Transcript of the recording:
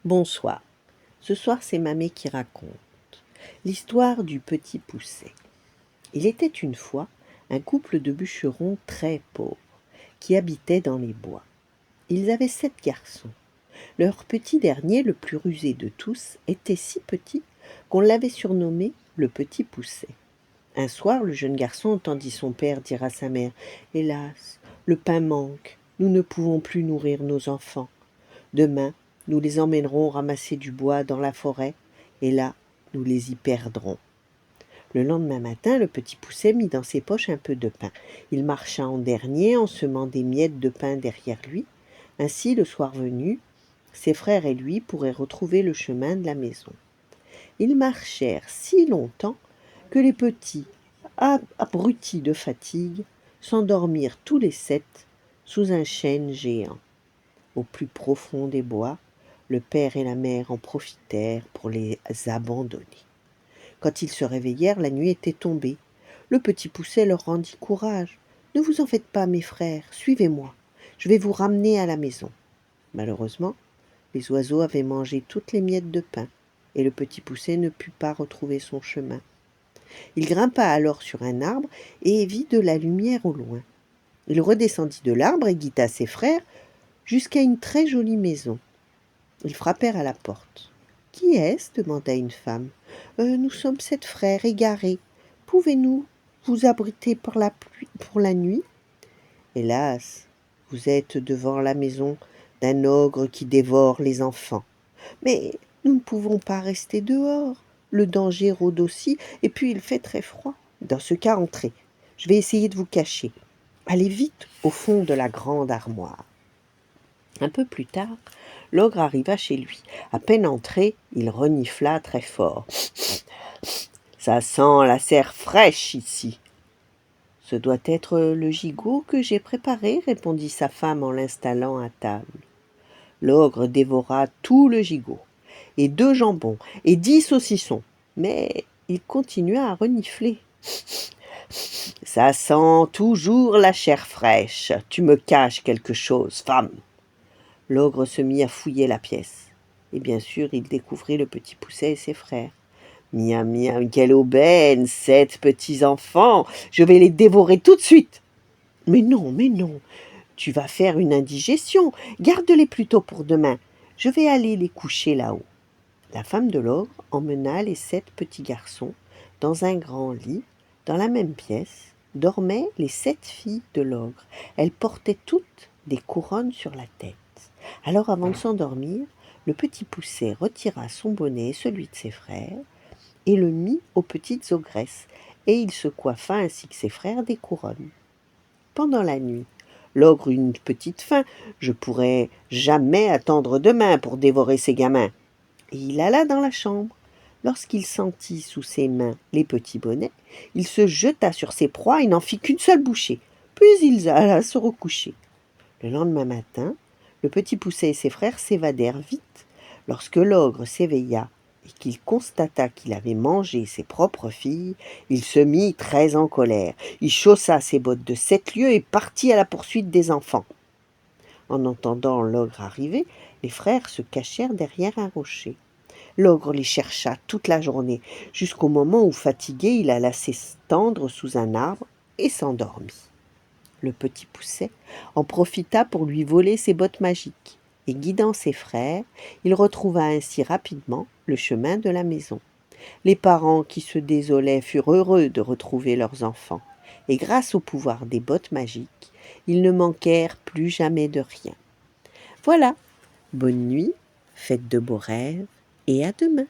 Bonsoir. Ce soir, c'est Mamé qui raconte l'histoire du petit Poucet. Il était une fois un couple de bûcherons très pauvres qui habitaient dans les bois. Ils avaient 7 garçons. Leur petit dernier, le plus rusé de tous, était si petit qu'on l'avait surnommé le petit Poucet. Un soir, le jeune garçon entendit son père dire à sa mère : « Hélas, le pain manque, nous ne pouvons plus nourrir nos enfants. Demain, nous les emmènerons ramasser du bois dans la forêt, et là, nous les y perdrons. » Le lendemain matin, le petit Poucet mit dans ses poches un peu de pain. Il marcha en dernier en semant des miettes de pain derrière lui. Ainsi, le soir venu, ses frères et lui pourraient retrouver le chemin de la maison. Ils marchèrent si longtemps que les petits, abrutis de fatigue, s'endormirent tous les 7 sous un chêne géant. Au plus profond des bois, le père et la mère en profitèrent pour les abandonner. Quand ils se réveillèrent, la nuit était tombée. Le petit Poucet leur rendit courage. « Ne vous en faites pas, mes frères, suivez-moi. Je vais vous ramener à la maison. » Malheureusement, les oiseaux avaient mangé toutes les miettes de pain, et le petit Poucet ne put pas retrouver son chemin. Il grimpa alors sur un arbre et vit de la lumière au loin. Il redescendit de l'arbre et guida ses frères jusqu'à une très jolie maison. Ils frappèrent à la porte. « Qui est-ce ? » demanda une femme. « Nous sommes 7 frères égarés. Pouvez-nous vous abriter pour la nuit ? » ?»« Hélas, vous êtes devant la maison d'un ogre qui dévore les enfants. »« Mais nous ne pouvons pas rester dehors. Le danger rôde aussi, et puis il fait très froid. »« Dans ce cas, entrez. Je vais essayer de vous cacher. Allez vite au fond de la grande armoire. » Un peu plus tard, l'ogre arriva chez lui. À peine entré, il renifla très fort. « Ça sent la serre fraîche ici. »« Ce doit être le gigot que j'ai préparé, » répondit sa femme en l'installant à table. L'ogre dévora tout le gigot, et 2 jambons, et 10 saucissons, mais il continua à renifler. « Ça sent toujours la chair fraîche. Tu me caches quelque chose, femme. » L'ogre se mit à fouiller la pièce. Et bien sûr, il découvrit le petit Poucet et ses frères. « Miam, miam, quelle aubaine, 7 petits enfants. Je vais les dévorer tout de suite. »« Mais non, tu vas faire une indigestion. Garde-les plutôt pour demain. Je vais aller les coucher là-haut. » La femme de l'ogre emmena les 7 petits garçons dans un grand lit. Dans la même pièce dormaient les 7 filles de l'ogre. Elles portaient toutes des couronnes sur la tête. Alors, avant de s'endormir, le petit Poucet retira son bonnet et celui de ses frères et le mit aux petites ogresses, et il se coiffa ainsi que ses frères des couronnes. Pendant la nuit, l'ogre eut une petite faim. « Je pourrai jamais attendre demain pour dévorer ces gamins. » Et il alla dans la chambre. Lorsqu'il sentit sous ses mains les petits bonnets, il se jeta sur ses proies et n'en fit qu'une seule bouchée. Puis il alla se recoucher. Le lendemain matin, le petit Poucet et ses frères s'évadèrent vite. Lorsque l'ogre s'éveilla et qu'il constata qu'il avait mangé ses propres filles, il se mit très en colère. Il chaussa ses bottes de 7 lieues et partit à la poursuite des enfants. En entendant l'ogre arriver, les frères se cachèrent derrière un rocher. L'ogre les chercha toute la journée, jusqu'au moment où, fatigué, il alla s'étendre sous un arbre et s'endormit. Le petit Poucet en profita pour lui voler ses bottes magiques, et guidant ses frères, il retrouva ainsi rapidement le chemin de la maison. Les parents qui se désolaient furent heureux de retrouver leurs enfants, et grâce au pouvoir des bottes magiques, ils ne manquèrent plus jamais de rien. Voilà, bonne nuit, faites de beaux rêves, et à demain.